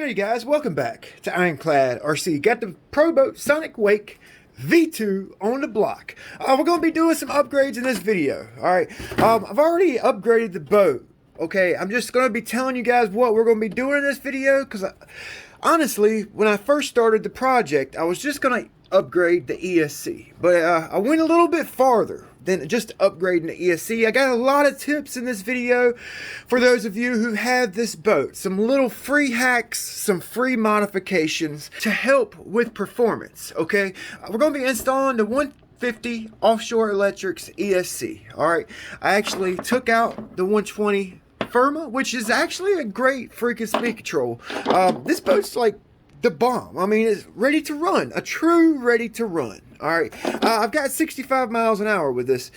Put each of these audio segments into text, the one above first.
Howdy guys, welcome back to Ironclad RC. Got the Pro Boat Sonicwake V2 on the block. We're going to be doing some upgrades in this video. Alright, I've already upgraded the boat. Okay, I'm just going to be telling you guys what we're going to be doing in this video, because honestly, when I first started the project, I was just going to upgrade the ESC. But I went a little bit farther than just upgrading the ESC. I got a lot of tips in this video for those of you who have this boat. Some little free hacks, some free modifications to help with performance, okay? We're going to be installing the 150 Offshore Electrics ESC, all right? I actually took out the 120 Firma, which is actually a great freaking speed control. This boat's like the bomb. I mean, it's ready to run, a true ready to run. All right, I've got 65 miles an hour with this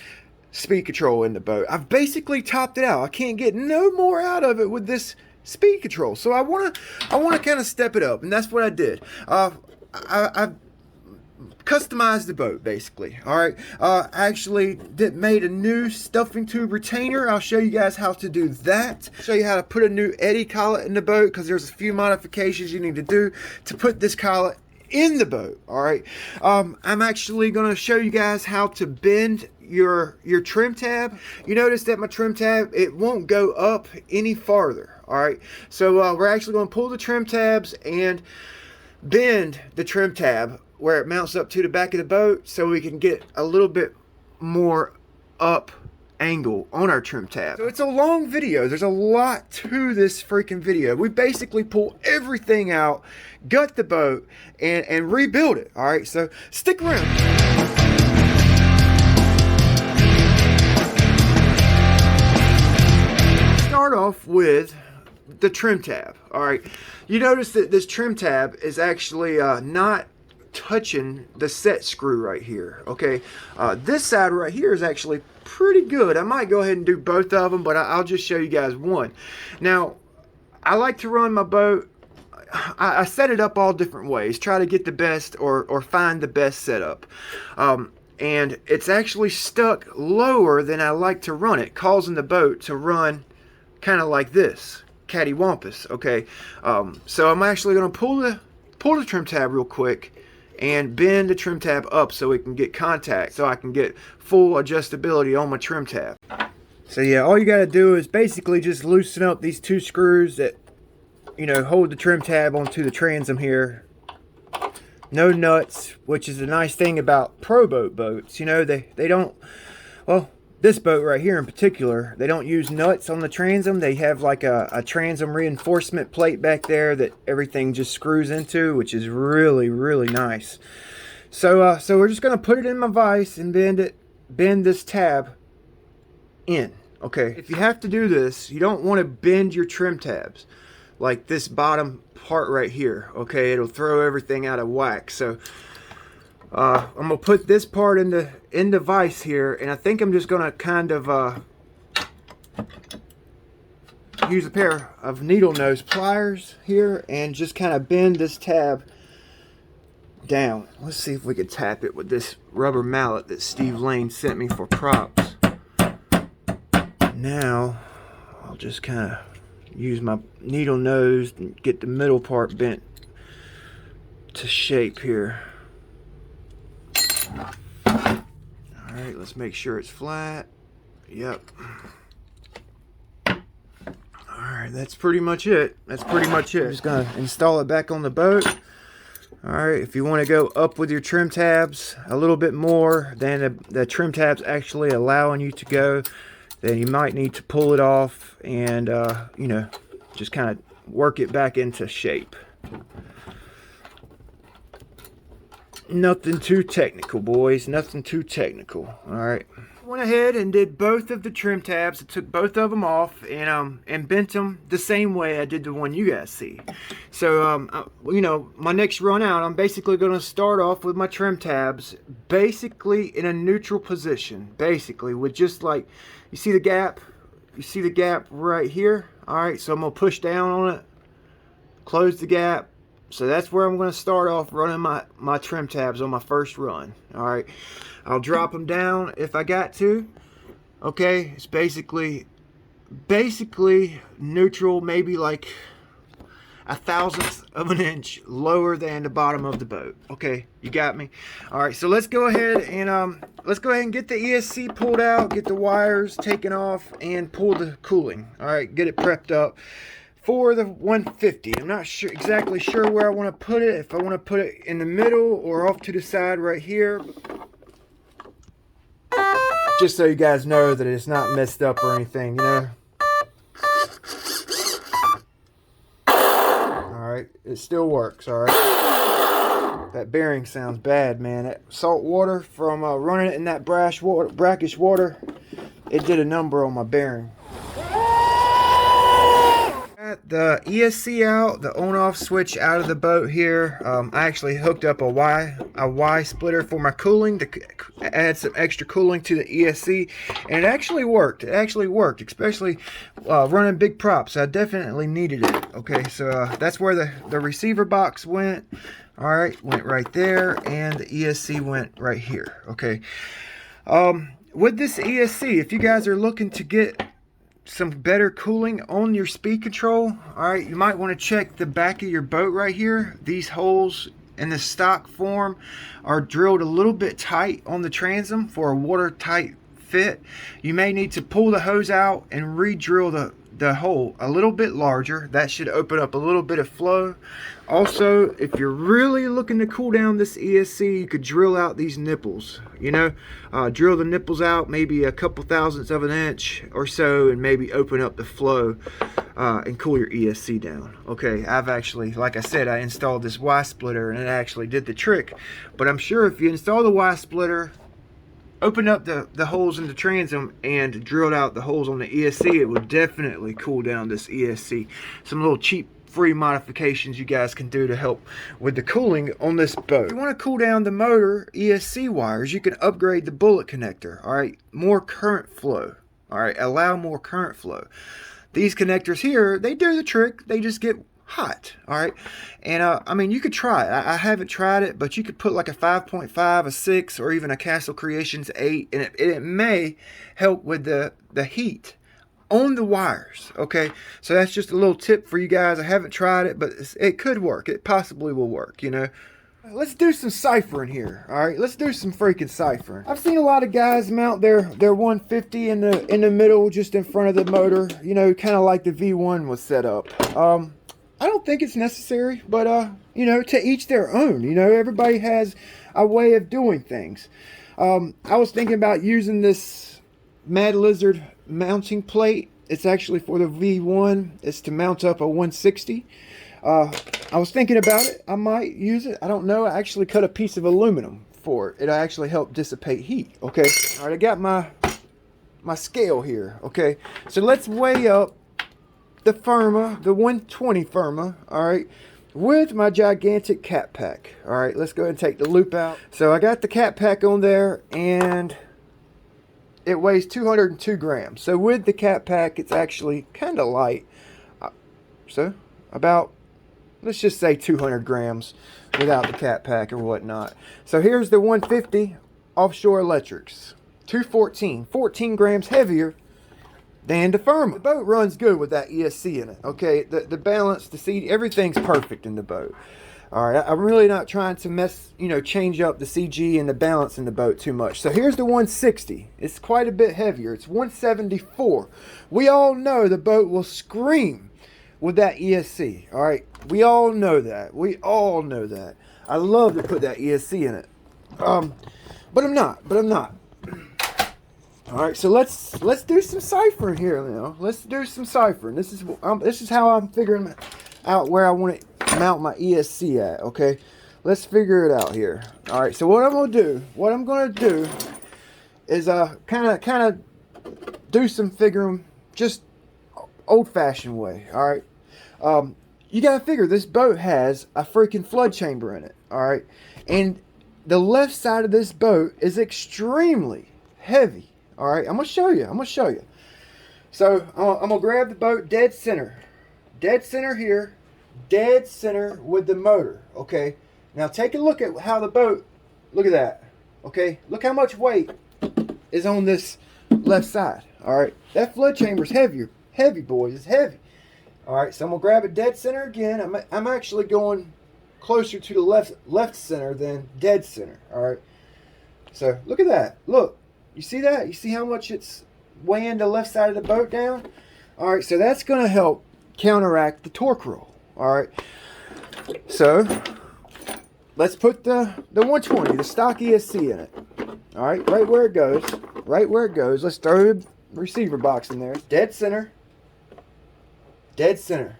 speed control in the boat. I've basically topped it out. I can't get no more out of it with this speed control. So I wanna kind of step it up, and that's what I did. I customized the boat basically. All right, actually made a new stuffing tube retainer. I'll show you guys how to do that. Show you how to put a new Etti collet in the boat, because there's a few modifications you need to do to put this collet in the boat. All right, I'm actually going to show you guys how to bend your trim tab. You notice that my trim tab, it won't go up any farther. All right, so we're actually going to pull the trim tabs and bend the trim tab where it mounts up to the back of the boat, so we can get a little bit more up angle on our trim tab. So it's a long video. There's a lot to this freaking video. We basically pull everything out, gut the boat, and rebuild it. All right, so stick around. Start off with the trim tab. All right, you notice that this trim tab is actually not touching the set screw right here. Okay, this side right here is actually pretty good. I might go ahead and do both of them, but I'll just show you guys one. Now, I like to run my boat, I set it up all different ways, try to get the best or find the best setup, and it's actually stuck lower than I like to run it, causing the boat to run kind of like this, cattywampus. Okay, so I'm actually going to pull the trim tab real quick and bend the trim tab up so it can get contact, so I can get full adjustability on my trim tab. So yeah, all you got to do is basically just loosen up these two screws that, you know, hold the trim tab onto the transom here. No nuts, which is the nice thing about Pro Boat boats. You know, they don't, well, this boat right here in particular, they don't use nuts on the transom. They have like a transom reinforcement plate back there that everything just screws into, which is really, really nice. So so we're just going to put it in my vise and bend this tab in. Okay, if you have to do this, you don't want to bend your trim tabs like this bottom part right here. Okay, it'll throw everything out of whack. So I'm gonna put this part in the vise here, and I think I'm just gonna kind of use a pair of needle nose pliers here and just kind of bend this tab down. Let's see if we can tap it with this rubber mallet that Steve Lane sent me for props. Now I'll just kind of use my needle nose and get the middle part bent to shape here. Alright, let's make sure it's flat. Yep. Alright, that's pretty much it. That's pretty much it. I'm just going to install it back on the boat. Alright, if you want to go up with your trim tabs a little bit more than the trim tabs actually allowing you to go, then you might need to pull it off and, you know, just kind of work it back into shape. Nothing too technical, boys. Nothing too technical. All right. Went ahead and did both of the trim tabs. I took both of them off and bent them the same way I did the one you guys see. So, you know, my next run out, I'm basically going to start off with my trim tabs basically in a neutral position. Basically, with just like, you see the gap? You see the gap right here? All right, so I'm going to push down on it, close the gap. So that's where I'm going to start off running my trim tabs on my first run. All right, I'll drop them down if I got to. Okay, it's basically neutral, maybe like a thousandth of an inch lower than the bottom of the boat. Okay, you got me? All right, so let's go ahead and get the ESC pulled out, get the wires taken off, and pull the cooling. All right, get it prepped up for the 150. I'm not exactly sure where I want to put it, if I want to put it in the middle or off to the side right here, just so you guys know that it's not messed up or anything, you know. Alright, it still works. Alright, that bearing sounds bad, man. That salt water from running it in that brackish water, it did a number on my bearing. Got the ESC out, the on-off switch out of the boat here. I actually hooked up a Y splitter for my cooling to add some extra cooling to the ESC, and it actually worked. It actually worked, especially running big props. I definitely needed it. Okay, so that's where the receiver box went. All right, went right there, and the ESC went right here. Okay, with this ESC, if you guys are looking to get some better cooling on your speed control, all right, you might want to check the back of your boat right here. These holes in the stock form are drilled a little bit tight on the transom for a watertight fit. You may need to pull the hose out and re-drill the hole a little bit larger. That should open up a little bit of flow. Also, if you're really looking to cool down this ESC, you could drill out these nipples, you know, drill the nipples out maybe a couple thousandths of an inch or so, and maybe open up the flow and cool your ESC down. Okay, I've actually, like I said, I installed this Y splitter and it actually did the trick. But I'm sure if you install the Y splitter, open up the holes in the transom and drilled out the holes on the ESC, it would definitely cool down this ESC. Some little cheap free modifications you guys can do to help with the cooling on this boat. If you want to cool down the motor ESC wires, you can upgrade the bullet connector. All right, more current flow. All right, allow more current flow. These connectors here, they do the trick. They just get hot. All right, and I mean, you could try it. I haven't tried it, but you could put like a 5.5, a 6, or even a Castle Creations 8, and it may help with the heat on the wires. Okay, so that's just a little tip for you guys. I haven't tried it, but it could work. It possibly will work, you know. Let's do some ciphering here. All right, let's do some freaking ciphering. I've seen a lot of guys mount their 150 in the middle, just in front of the motor, you know, kind of like the V1 was set up. I don't think it's necessary, but you know, to each their own. You know, everybody has a way of doing things. I was thinking about using this Mad Lizard mounting plate. It's actually for the V1. It's to mount up a 160. I was thinking about it. I might use it. I don't know. I actually cut a piece of aluminum for it. It'll actually help dissipate heat. Okay. All right. I got my scale here. Okay. So let's weigh up the Firma, the 120 Firma. All right. With my gigantic cat pack. All right. Let's go ahead and take the loop out. So I got the cat pack on there, and it weighs 202 grams. So with the cat pack, it's actually kind of light. So about, let's just say 200 grams without the cat pack or whatnot. So here's the 150 Offshore Electrics. 214, 14 grams heavier than the Firma. The boat runs good with that ESC in it. Okay, the balance, the seat, everything's perfect in the boat. All right, I'm really not trying to change up the CG and the balance in the boat too much. So here's the 160. It's quite a bit heavier. It's 174. We all know the boat will scream with that ESC. All right, we all know that. We all know that. I love to put that ESC in it. But I'm not. All right, so let's do some ciphering here now. Let's do some ciphering. This is how I'm figuring out where I want to mount my ESC at. Okay, let's figure it out here. All right, so what I'm gonna do is kind of do some figuring, just old-fashioned way. All right, you gotta figure this boat has a freaking flood chamber in it. All right, and the left side of this boat is extremely heavy. All right, I'm gonna show you. So I'm gonna grab the boat dead center here, dead center with the motor. Okay, now take a look at how the boat, look at that. Okay, look how much weight is on this left side. All right, that flood chamber is heavy boys, it's heavy. All right, so I'm gonna grab a dead center again. I'm actually going closer to the left center than dead center. All right, so look at that. Look, you see that? You see how much it's weighing the left side of the boat down? All right, so that's gonna help counteract the torque roll. All right, so let's put the 120, the stock ESC in it. All right, right where it goes. Right where it goes. Let's throw the receiver box in there. Dead center. Dead center.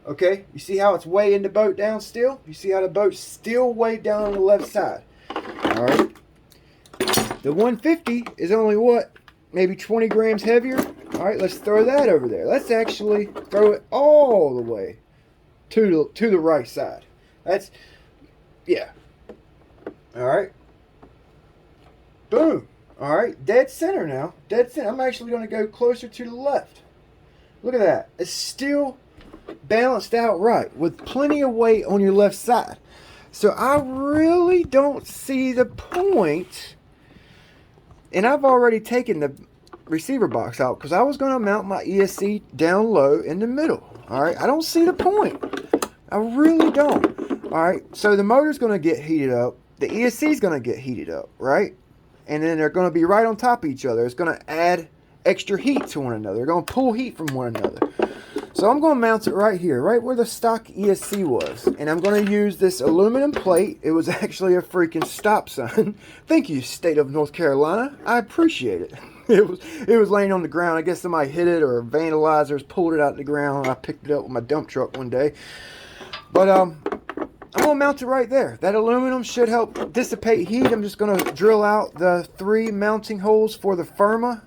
Okay, you see how it's weighing the boat down still? You see how the boat's still weighed down on the left side. All right. The 150 is only what? Maybe 20 grams heavier. All right, let's throw that over there. Let's actually throw it all the way to the right side. That's, yeah. All right. Boom. All right, dead center now. Dead center. I'm actually going to go closer to the left. Look at that. It's still balanced out right with plenty of weight on your left side. So I really don't see the point. And I've already taken the receiver box out because I was going to mount my ESC down low in the middle. All right, I don't see the point. I really don't. All right, so the motor's going to get heated up. The ESC is going to get heated up, right? And then they're going to be right on top of each other. It's going to add extra heat to one another. They're going to pull heat from one another. So I'm going to mount it right here, right where the stock ESC was. And I'm going to use this aluminum plate. It was actually a freaking stop sign. Thank you, state of North Carolina. I appreciate it. It was laying on the ground. I guess somebody hit it or vandalizers pulled it out of the ground. I picked it up with my dump truck one day. But I'm going to mount it right there. That aluminum should help dissipate heat. I'm just going to drill out the 3 mounting holes for the Firma.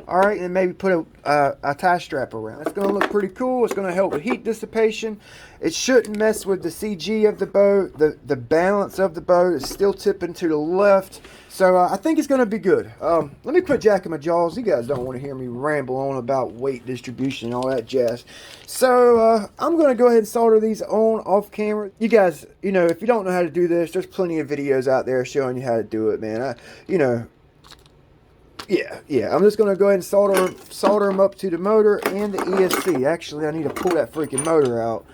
All right, and maybe put a tie strap around. It's going to look pretty cool. It's going to help with heat dissipation. It shouldn't mess with the CG of the boat. The balance of the boat is still tipping to the left. So I think it's going to be good. Let me quit jacking my jaws. You guys don't want to hear me ramble on about weight distribution and all that jazz. So I'm going to go ahead and solder these on off camera. You guys, you know, if you don't know how to do this, there's plenty of videos out there showing you how to do it, man. Yeah, I'm just going to go ahead and solder them up to the motor and the ESC. Actually, I need to pull that freaking motor out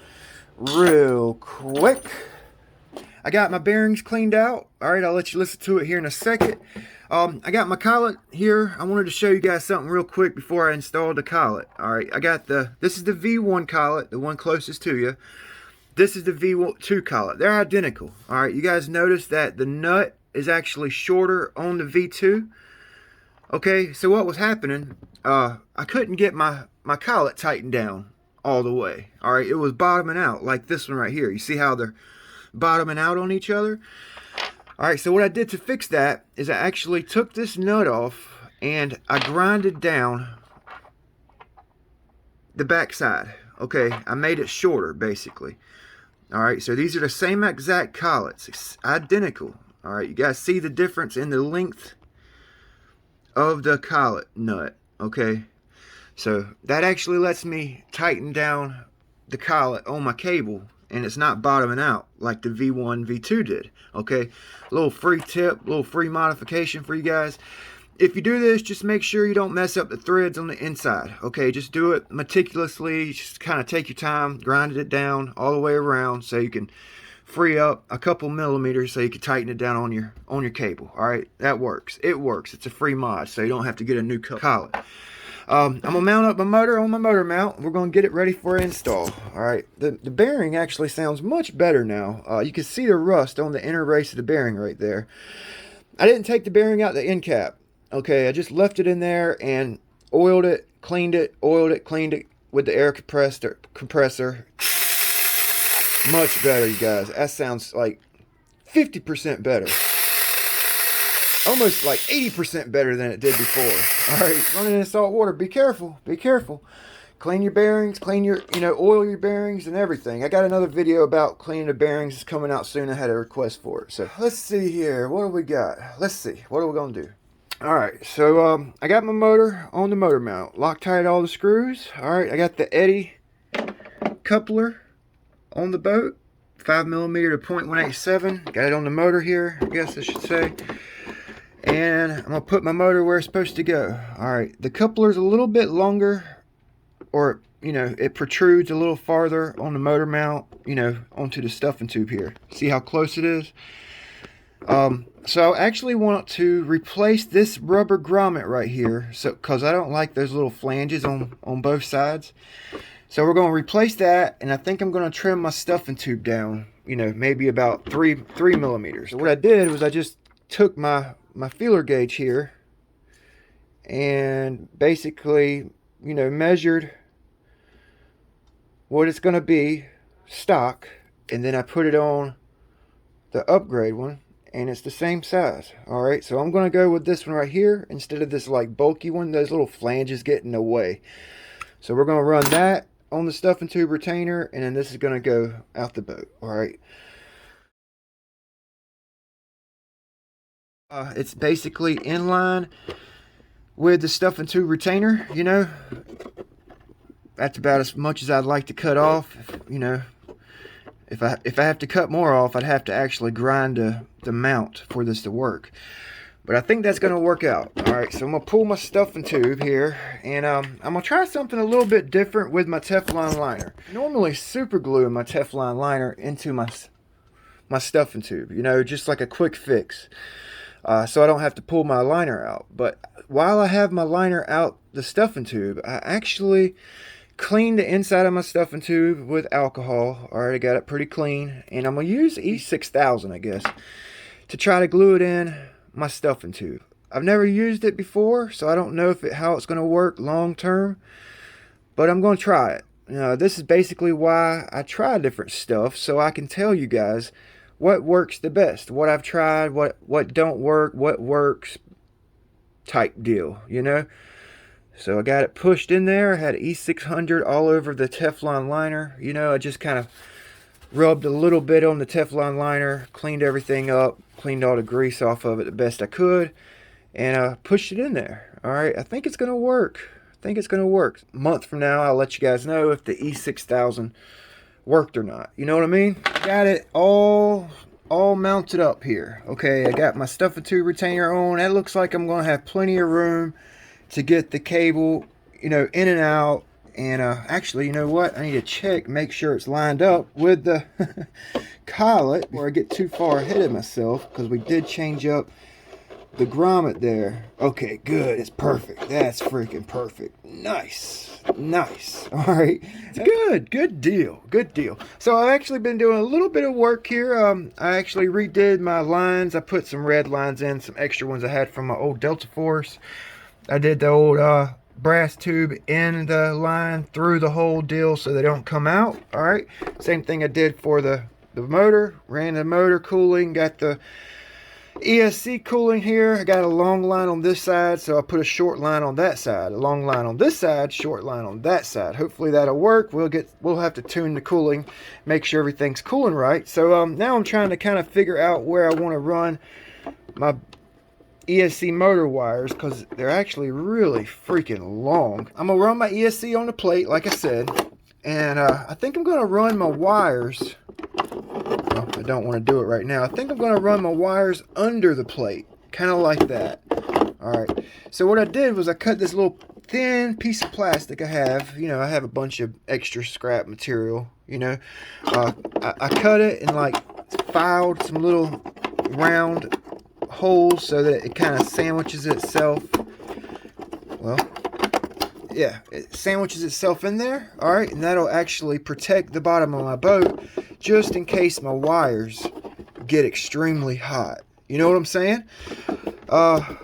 real quick. I got my bearings cleaned out. All right, I'll let you listen to it here in a second. I got my collet here. I wanted to show you guys something real quick before I installed the collet. All right, I got this is the V1 collet, the one closest to you. This is the V2 collet. They're identical. All right, you guys notice that the nut is actually shorter on the V2. Okay, so what was happening, I couldn't get my collet tightened down all the way. All right, it was bottoming out like this one right here. You see how they're bottoming out on each other? All right, so what I did to fix that is I actually took this nut off and I grinded down the back side. Okay, I made it shorter basically. All right, so these are the same exact collets. It's identical. All right, you guys see the difference in the length of the collet nut. Okay, so that actually lets me tighten down the collet on my cable and it's not bottoming out like the V1 V2 did. Okay, a little free tip, a little free modification for you guys. If you do this, just make sure you don't mess up the threads on the inside. Okay, just do it meticulously. Just kind of take your time, grinded it down all the way around so you can free up a couple millimeters so you can tighten it down on your cable. All right, that works. It works. It's a free mod, so you don't have to get a new collet. I'm gonna mount up my motor on my motor mount. We're gonna get it ready for install. All right, the bearing actually sounds much better now. You can see the rust on the inner race of the bearing right there. I didn't take the bearing out the end cap. Okay, I just left it in there and oiled it, cleaned it, oiled it, cleaned it with the air compressor. Much better, you guys. That sounds like 50% better. Almost like 80% better than it did before. All right, running in salt water. Be careful. Be careful. Clean your bearings. Clean your, oil your bearings and everything. I got another video about cleaning the bearings. It's coming out soon. I had a request for it. So let's see here. What do we got? Let's see. What are we going to do? All right, so I got my motor on the motor mount. Loctite all the screws. All right, I got the Etti coupler on the boat, 5mm to .187. Got it on the motor here, I guess I should say. And I'm gonna put my motor where it's supposed to go. All right, the coupler's a little bit longer, or you know, it protrudes a little farther on the motor mount, you know, onto the stuffing tube here. See how close it is? So I actually want to replace this rubber grommet right here, so because I don't like those little flanges on both sides. So we're going to replace that, and I think I'm going to trim my stuffing tube down, you know, maybe about 3 millimeters. So what I did was I just took my feeler gauge here and basically, you know, measured what it's going to be stock, and then I put it on the upgrade one, and it's the same size. All right, so I'm going to go with this one right here instead of this like bulky one. Those little flanges get in the way. So we're going to run that on the stuffing tube retainer, and then this is going to go out the boat. All right, it's basically in line with the stuffing tube retainer. You know, that's about as much as I'd like to cut off. You know, if I have to cut more off, I'd have to actually grind the mount for this to work. But I think that's going to work out. All right, so I'm going to pull my stuffing tube here, and I'm going to try something a little bit different with my Teflon liner. Normally super gluing my Teflon liner into my stuffing tube, you know, just like a quick fix, so I don't have to pull my liner out. But while I have my liner out the stuffing tube, I actually clean the inside of my stuffing tube with alcohol. All right, I got it pretty clean, and I'm going to use E6000, I guess, to try to glue it in my stuffing tube. I've never used it before, so I don't know how it's going to work long term, but I'm going to try it. This is basically why I try different stuff, so I can tell you guys what works the best, what I've tried, what don't work, what works, type deal, you know. So I got it pushed in there. I had E600 all over the Teflon liner. You know, I just kind of rubbed a little bit on the Teflon liner, cleaned everything up, cleaned all the grease off of it the best I could, and pushed it in there. All right, I think it's going to work. I think it's going to work. A month from now, I'll let you guys know if the E6000 worked or not. You know what I mean? Got it all mounted up here. Okay, I got my stuffing tube retainer on. That looks like I'm going to have plenty of room to get the cable, you know, in and out. And actually, you know what? I need to check, make sure it's lined up with the collet before I get too far ahead of myself, because we did change up the grommet there. Okay, good. It's perfect. That's freaking perfect. Nice. Nice. All right. It's good. Good deal. Good deal. So I've actually been doing a little bit of work here. I actually redid my lines. I put some red lines in, some extra ones I had from my old Delta Force. I did the old brass tube in the line through the whole deal so they don't come out. All right, same thing I did for the motor. Ran the motor cooling, got the ESC cooling here. I got a long line on this side, so I put a short line on that side, a long line on this side, short line on that side. Hopefully that'll work. We'll have to tune the cooling, make sure everything's cooling right. So now I'm trying to kind of figure out where I want to run my ESC motor wires, because they're actually really freaking long. I'm gonna run my ESC on the plate like I said, and I think I'm gonna run my wires, well, I don't want to do it right now. I think I'm gonna run my wires under the plate, kind of like that. All right, so what I did was I cut this little thin piece of plastic I have. You know, I have a bunch of extra scrap material, you know. I cut it and like filed some little round holes so that it kind of sandwiches itself. Well, yeah, it sandwiches itself in there. All right, and that'll actually protect the bottom of my boat just in case my wires get extremely hot. You know what I'm saying? I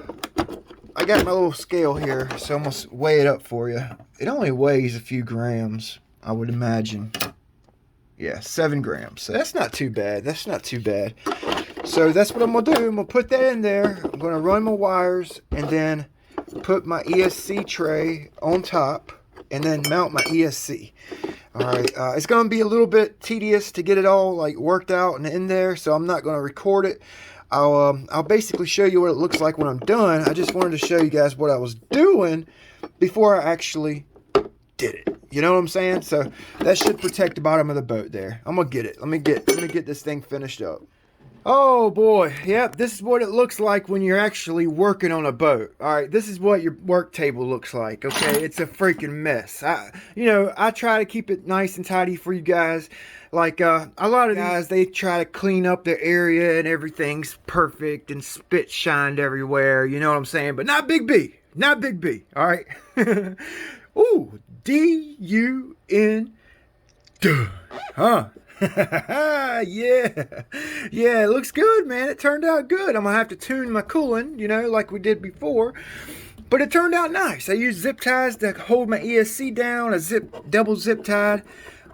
got my little scale here, so I'm gonna weigh it up for you. It only weighs a few grams, I would imagine. Yeah, 7 grams. So that's not too bad. That's not too bad. So that's what I'm going to do. I'm going to put that in there. I'm going to run my wires and then put my ESC tray on top and then mount my ESC. All right. It's going to be a little bit tedious to get it all like worked out and in there, so I'm not going to record it. I'll basically show you what it looks like when I'm done. I just wanted to show you guys what I was doing before I actually did it. You know what I'm saying? So that should protect the bottom of the boat there. I'm gonna get it. Let me get this thing finished up. Oh boy, yep, this is what it looks like when you're actually working on a boat. All right, this is what your work table looks like, okay? It's a freaking mess. I try to keep it nice and tidy for you guys. Like, a lot of guys, they try to clean up their area and everything's perfect and spit shined everywhere, you know what I'm saying? But not Big B, not Big B, all right? Ooh, D-U-N, done, huh? Yeah, yeah, it looks good, man. It turned out good. I'm gonna have to tune my cooling, like we did before, but it turned out nice. I used zip ties to hold my ESC down. Double zip tied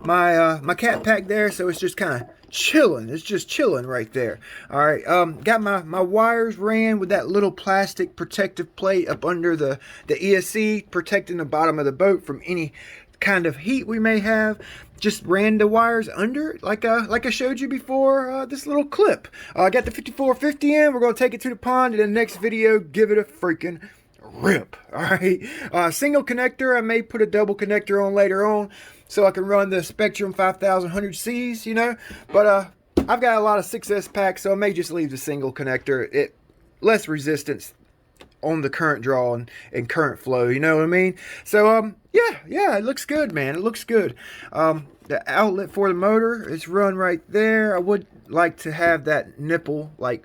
my cat pack there, so it's just kind of chilling. It's just chilling right there. All right, got my wires ran with that little plastic protective plate up under the ESC, protecting the bottom of the boat from any kind of heat we may have. Just ran the wires under, like I showed you before, this little clip. I got the 5450 in. We're going to take it to the pond in the next video, give it a freaking rip. All right, single connector. I may put a double connector on later on so I can run the Spectrum 5100Cs, but I've got a lot of 6S packs, so I may just leave the single connector. It less resistance on the current draw and current flow, you know what I mean? So yeah, it looks good, man. It looks good. The outlet for the motor is run right there. I would like to have that nipple like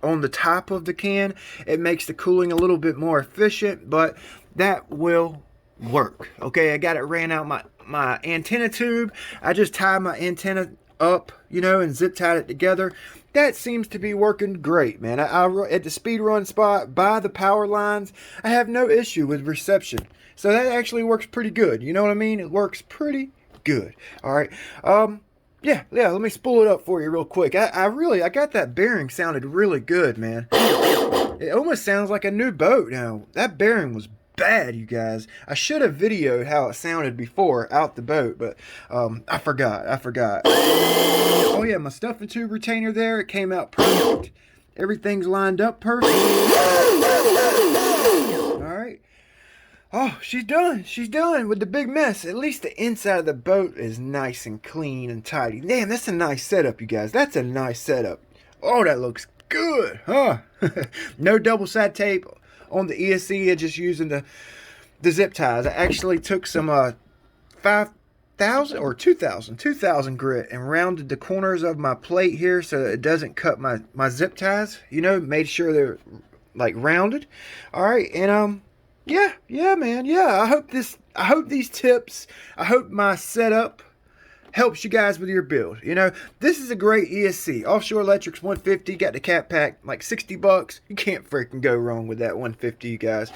on the top of the can. It makes the cooling a little bit more efficient, but that will work. Okay, I got it ran out my antenna tube. I just tied my antenna up, and zip tied it together. That seems to be working great, man. I at the speed run spot by the power lines, I have no issue with reception. So that actually works pretty good. You know what I mean? It works pretty good. All right. Yeah, let me spool it up for you real quick. I got that bearing sounded really good, man. It almost sounds like a new boat now. That bearing was bad, you guys. I should have videoed how it sounded before out the boat, but I forgot. Oh yeah, my stuffing tube retainer there, it came out perfect. Everything's lined up perfect. All right. Oh, she's done with the big mess. At least the inside of the boat is nice and clean and tidy. Damn, that's a nice setup, you guys. That's a nice setup. Oh, that looks good, huh? No double side tape on the ESC, just using the zip ties. I actually took some 5,000 or 2,000 grit and rounded the corners of my plate here so that it doesn't cut my zip ties. Made sure they're like rounded. All right, and yeah, man, yeah. I hope these tips, I hope my setup helps you guys with your build. This is a great ESC. Offshore Electrics 150, got the cat pack, like 60 bucks. You can't freaking go wrong with that 150, you guys.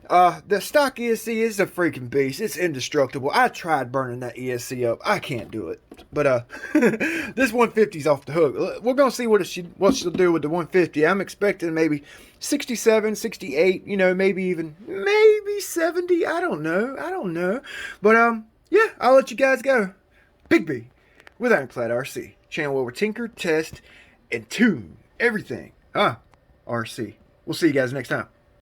The stock ESC is a freaking beast. It's indestructible. I tried burning that ESC up. I can't do it. But this 150's off the hook. We're gonna see what she'll do with the 150. I'm expecting maybe 67, 68. Maybe 70. I don't know. But yeah, I'll let you guys go. Big B with Ironclad RC, channel where we tinker, test, and tune everything. RC. We'll see you guys next time.